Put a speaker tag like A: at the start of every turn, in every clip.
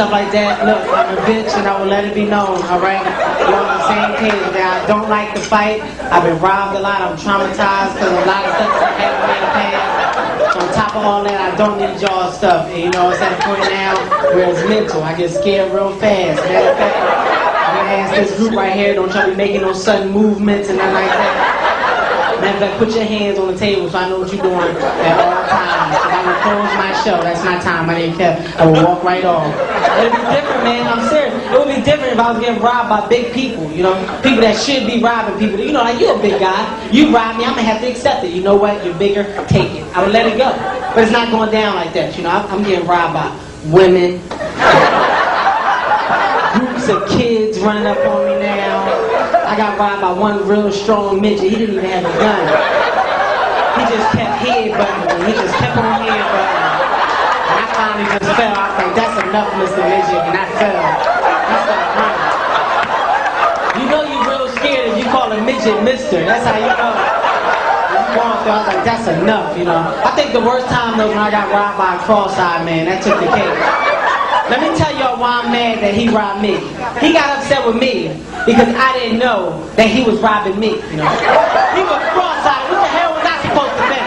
A: stuff like that. Look, I'm a bitch and I will let it be known, alright? You're on the same page. Now, I don't like the fight. I've been robbed a lot. I'm traumatized because a lot of stuff that happened in the past. On top of all that, I don't need y'all's stuff. And, you know, it's at a point now where it's mental. I get scared real fast. Matter of fact, I'm gonna ask this group right here, don't y'all be making no sudden movements and nothing like that. Matter of fact, put your hands on the table so I know what you're doing at all times. If I will close my show, that's my time. I didn't care. I will walk right off. It'll be different, man. I'm serious. It would be different if I was getting robbed by big people, you know? People that should be robbing people. You know, like, you're a big guy. You rob me, I'm going to have to accept it. You know what? You're bigger. Take it. I would let it go. But it's not going down like that, you know? I'm getting robbed by women. Groups of kids running up on me now. I got robbed by one real strong midget. He didn't even have a gun. He just kept headbutting me. He just kept on headbutting me. And I finally just fell. I was like, that's enough, Mr. Midget. And I fell. I started running. You know you're real scared if you call a midget mister. That's how you know. You go out there, I was like, that's enough, you know. I think the worst time though when I got robbed by a cross-eyed man. That took the cake. Let me tell y'all why I'm mad that he robbed me. He got upset with me because I didn't know that he was robbing me, you know. He was cross-eyed. What the hell was I supposed to think?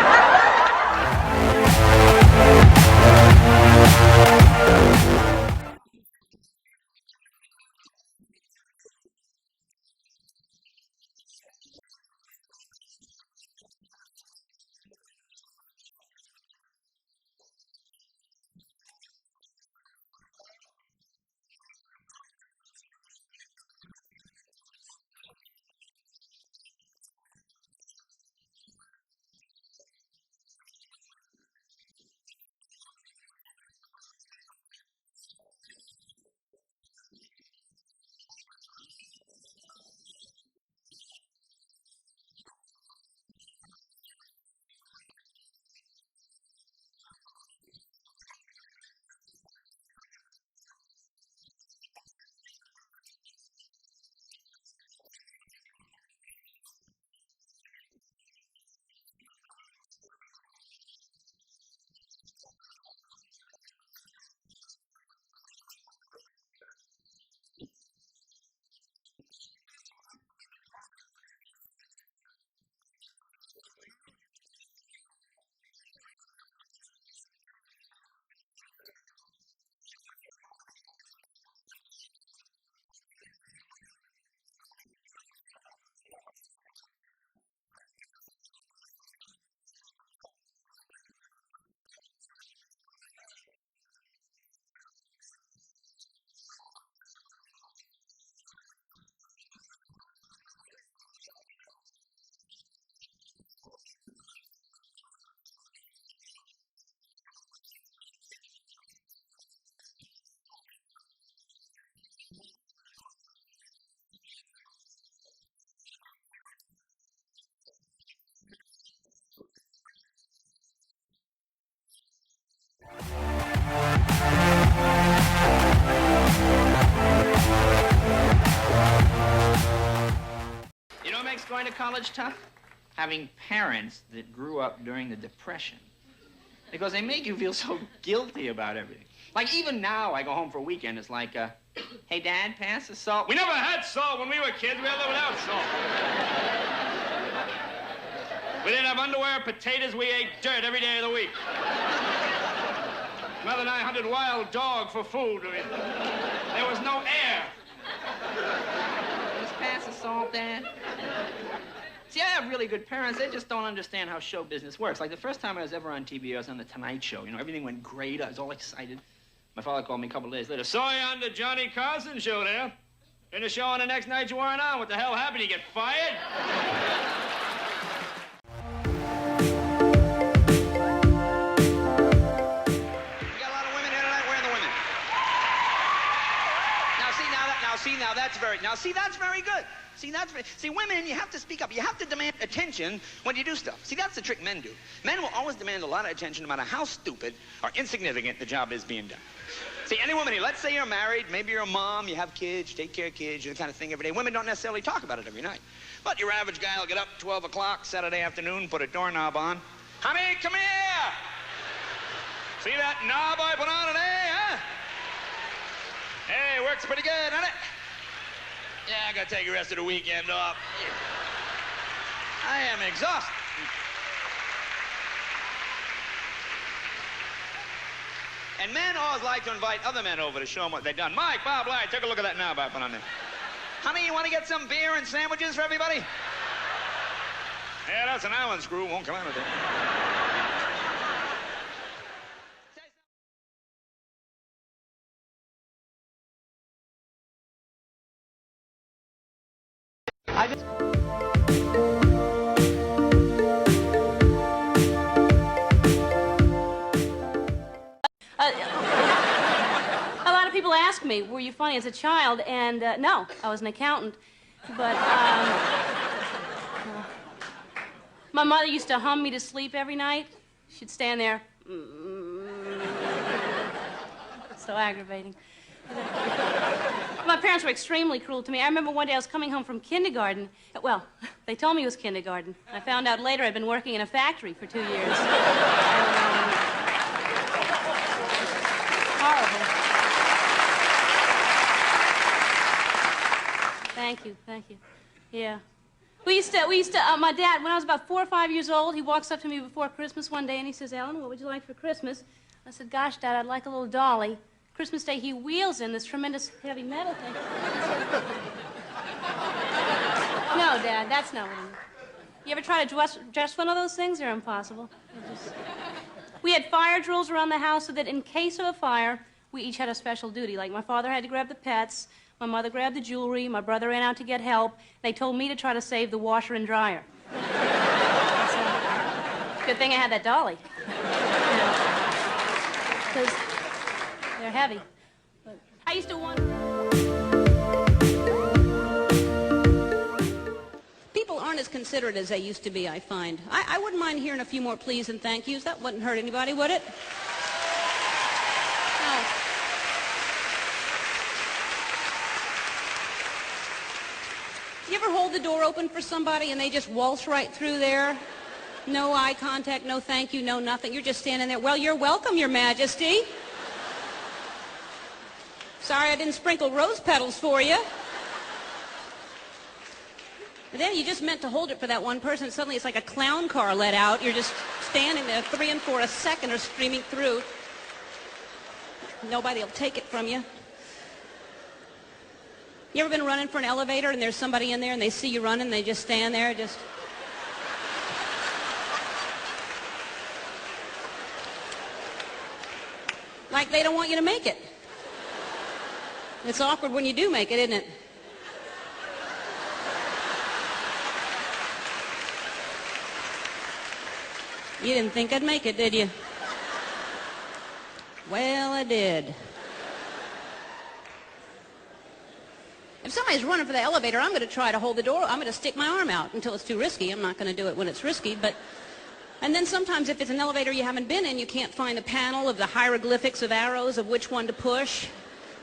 B: Going to college tough? Having parents that grew up during the Depression. Because they make you feel so guilty about everything. Like, even now, I go home for a weekend, it's like, hey, Dad, pass the salt. We never had salt when we were kids. We had lived without salt. We didn't have underwear, potatoes. We ate dirt every day of the week. Mother and I hunted wild dog for food. I mean, there was no air. Just pass the salt, Dad. See, I have really good parents. They just don't understand how show business works. Like, the first time I was ever on TV, I was on The Tonight Show. You know, everything went great. I was all excited. My father called me a couple of days later. Saw you on the Johnny Carson show there. In the show on the next night you weren't on. What the hell happened? You get fired? We got a lot of women here tonight. Where are the women? That's very good. See, women, you have to speak up. You have to demand attention when you do stuff. See, that's the trick men do. Men will always demand a lot of attention no matter how stupid or insignificant the job is being done. See, any woman here, let's say you're married, maybe you're a mom, you have kids, you take care of kids, you do the kind of thing every day. Women don't necessarily talk about it every night. But your average guy will get up 12 o'clock Saturday afternoon, put a doorknob on. Honey, come here! See that knob I put on today, huh? works pretty good, doesn't it? Yeah, I gotta take the rest of the weekend off. I am exhausted. And men always like to invite other men over to show them what they've done. Mike, Bob, Larry, take a look at that now, Bob, put on there. Honey, you want to get some beer and sandwiches for everybody? Yeah, that's an island screw. Won't come out of there.
C: A lot of people ask me, were you funny as a child? And no, I was an accountant. But my mother used to hum me to sleep every night. She'd stand there. So aggravating. My parents were extremely cruel to me. I remember one day I was coming home from kindergarten. Well, they told me it was kindergarten. I found out later I'd been working in a factory for 2 years. Horrible. Thank you. Yeah. We used to, my dad, when I was about 4 or 5 years old, he walks up to me before Christmas one day and he says, Ellen, what would you like for Christmas? I said, gosh, Dad, I'd like a little dolly. Christmas Day, he wheels in this tremendous heavy metal thing. No, Dad, that's not what I mean. You ever try to dress one of those things? They're impossible. We had fire drills around the house so that in case of a fire, we each had a special duty. Like my father had to grab the pets, my mother grabbed the jewelry, my brother ran out to get help. They told me to try to save the washer and dryer. So, good thing I had that dolly. Because they're heavy. But I used to wonder.
D: People aren't as considerate as they used to be, I find. I wouldn't mind hearing a few more please and thank yous. That wouldn't hurt anybody, would it? No. You ever hold the door open for somebody and they just waltz right through there? No eye contact, no thank you, no nothing. You're just standing there. Well, you're welcome, Your Majesty. Sorry I didn't sprinkle rose petals for you. And then you just meant to hold it for that one person. Suddenly it's like a clown car let out. You're just standing there, 3 and 4 a second are streaming through. Nobody will take it from you. You ever been running for an elevator and there's somebody in there and they see you running and they just stand there, just... like they don't want you to make it. It's awkward when you do make it, isn't it? You didn't think I'd make it, did you? Well, I did. If somebody's running for the elevator, I'm going to try to hold the door. I'm going to stick my arm out until it's too risky. I'm not going to do it when it's risky, but... And then sometimes if it's an elevator you haven't been in, you can't find the panel of the hieroglyphics of arrows of which one to push.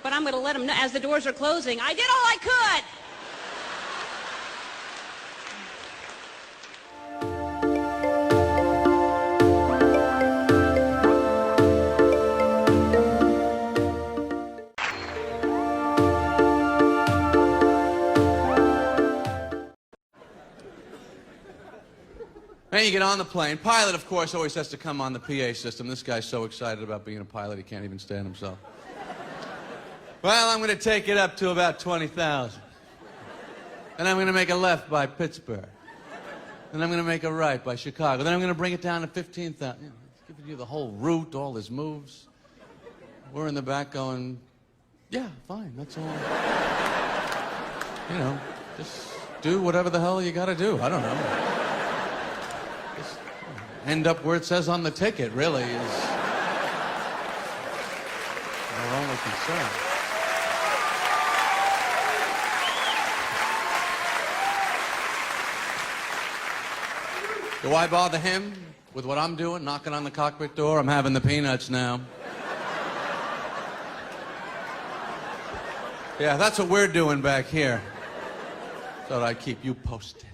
D: But I'm going to let them know as the doors are closing, I did all I could!
E: Then you get on the plane. Pilot, of course, always has to come on the PA system. This guy's so excited about being a pilot, he can't even stand himself. Well, I'm going to take it up to about 20,000. Then I'm going to make a left by Pittsburgh. Then I'm going to make a right by Chicago. Then I'm going to bring it down to 15,000. You know, giving you the whole route, all his moves. We're in the back going, yeah, fine, that's all. You know, just do whatever the hell you got to do. I don't know. End up where it says on the ticket, really, is our only concern. Do I bother him with what I'm doing, knocking on the cockpit door? I'm having the peanuts now. Yeah, that's what we're doing back here. Thought I'd keep you posted.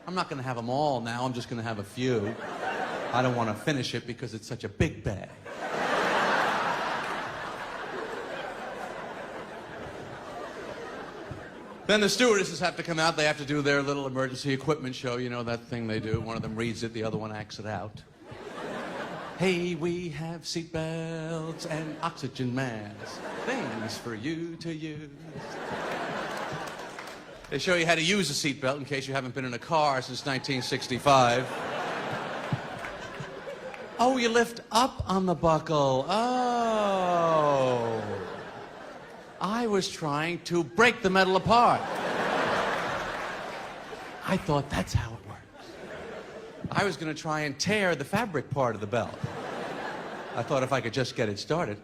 E: I'm not going to have them all now. I'm just going to have a few. I don't want to finish it because it's such a big bag. Then the stewardesses have to come out. They have to do their little emergency equipment show. You know, that thing they do. One of them reads it, the other one acts it out. Hey, we have seatbelts and oxygen masks. Things for you to use. They show you how to use a seatbelt in case you haven't been in a car since 1965. Oh, you lift up on the buckle. Oh. I was trying to break the metal apart. I thought that's how it works. I was going to try and tear the fabric part of the belt. I thought if I could just get it started.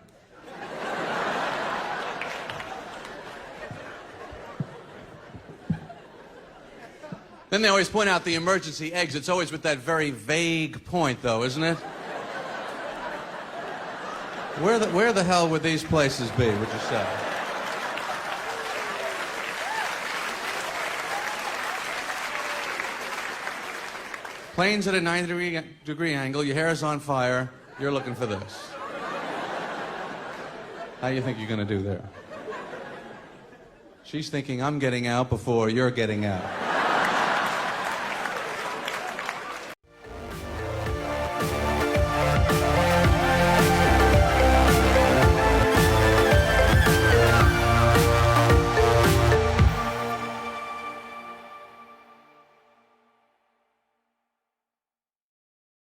E: Then they always point out the emergency exits, always with that very vague point, though, isn't it? Where the hell would these places be, would you say? Plane's at a 90-degree angle, your hair is on fire, you're looking for this. How do you think you're going to do there? She's thinking, I'm getting out before you're getting out.